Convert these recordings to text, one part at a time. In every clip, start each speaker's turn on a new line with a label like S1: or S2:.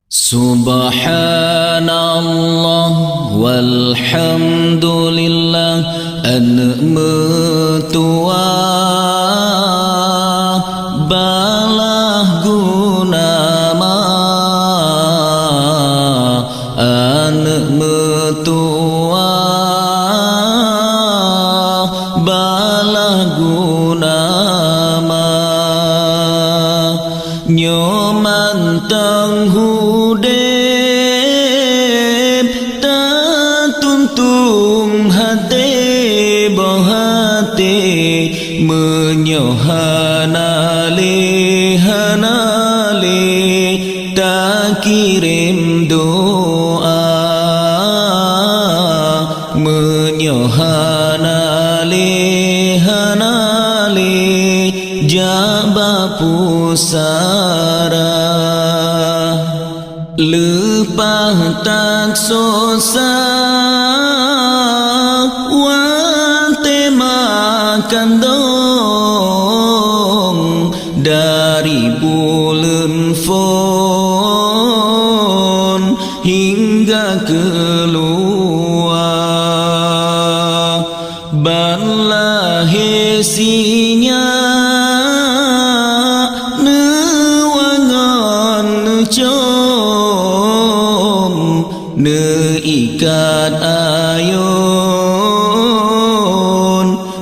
S1: Subhanallah walhamdulillah an metua balah guna ma an metua balah guna ma nyoman tenghu hanale tak kirim doa hanale jaba pusara lepah tak sosa wate makan dari bulan fon hingga keluar banlah hesinya newangan necom neikat ayon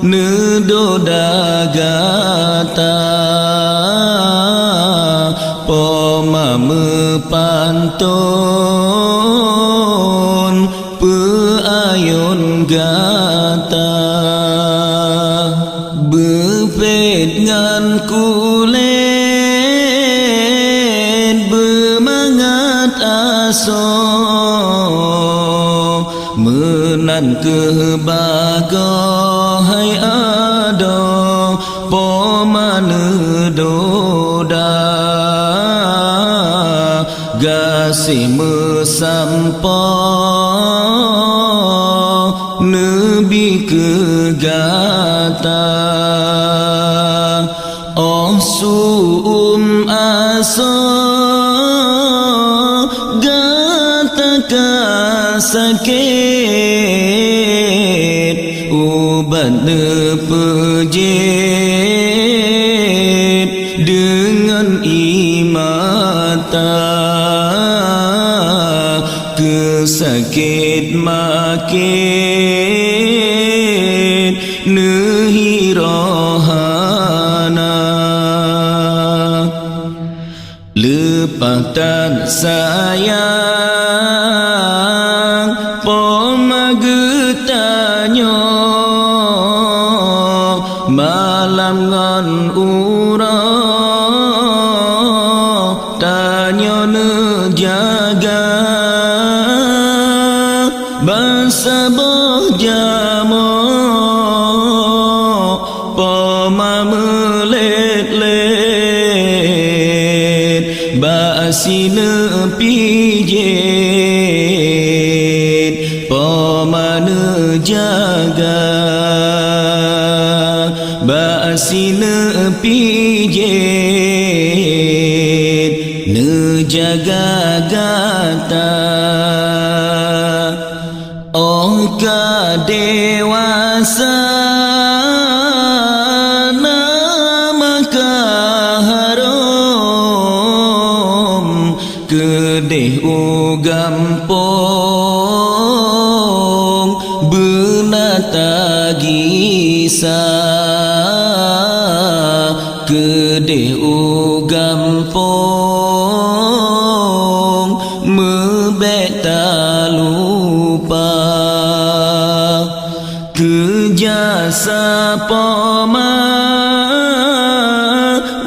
S1: nedodagata poma mepanton peayun gata bepet ngan kulen bermangat aso menan kebago hai ado poma nedoda gasi mesampo nebi kegata oh suum aso gata kasakit ubat nepejet dengan imata kesakit makin nehirohana lepah tak sayang poma getanyo malam ngan ura tanyo nejaga basabah jamo poma melet-let basi nepijet poma nejaga basi nepijet nejaga gata oh kadewasa nama kaharom kedeh ugampong benata gisa kedeh ugampong mebeta lupa kejasa poma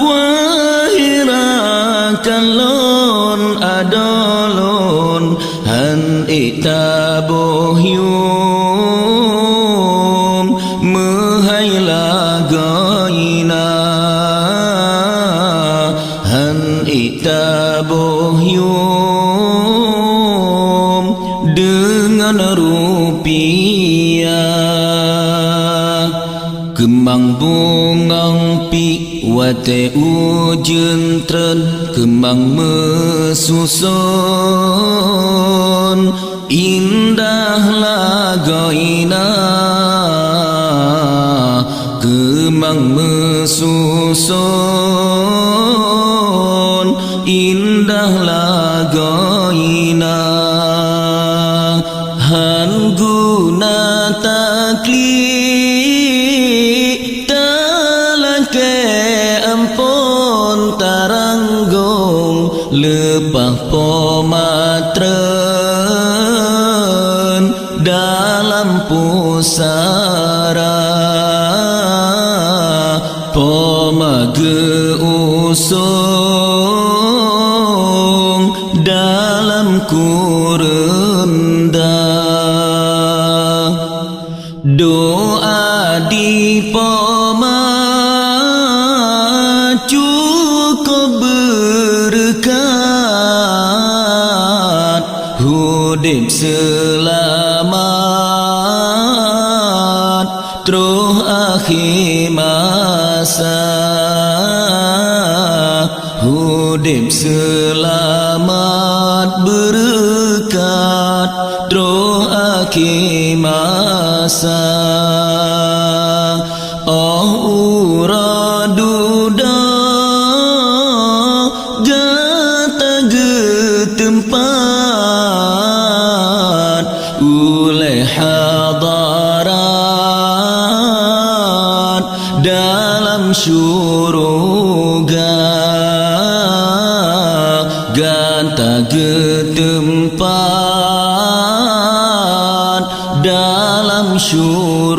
S1: wahirakan lon adolon han itabohyum mehailah goina han itabohyum dengan rupiah kembang bungang pi Wate ujun tren kemang mesusun, indah lagoina kemang mesusun, indah lagoina. Han guna takli lepah pomatren dalam pusara, pomage usung dalam kurenda. Doa di poma cukup berkat, hudip selamat terus akhir masa, hudip selamat berkat terus akhir masa. Oh uraduda gata getempat oleh hadarat dalam syurga, gata getempat dalam syurga.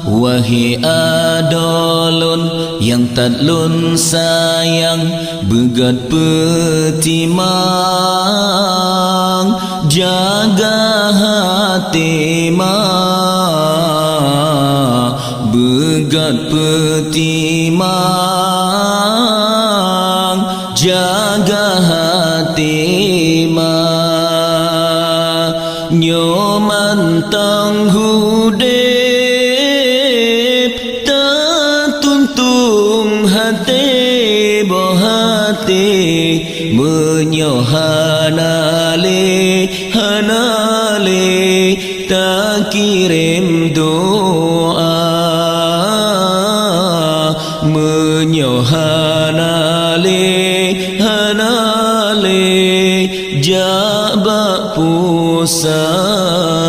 S1: Wahai adolun yang tadlun sayang, begat petimang, jaga hati mak, begat petimang, jaga hati mak. Nyoman tang hudip tatuntum hati bohati, menyohanale hanale tak kirim doa, menyohanale hanale jabak pusat.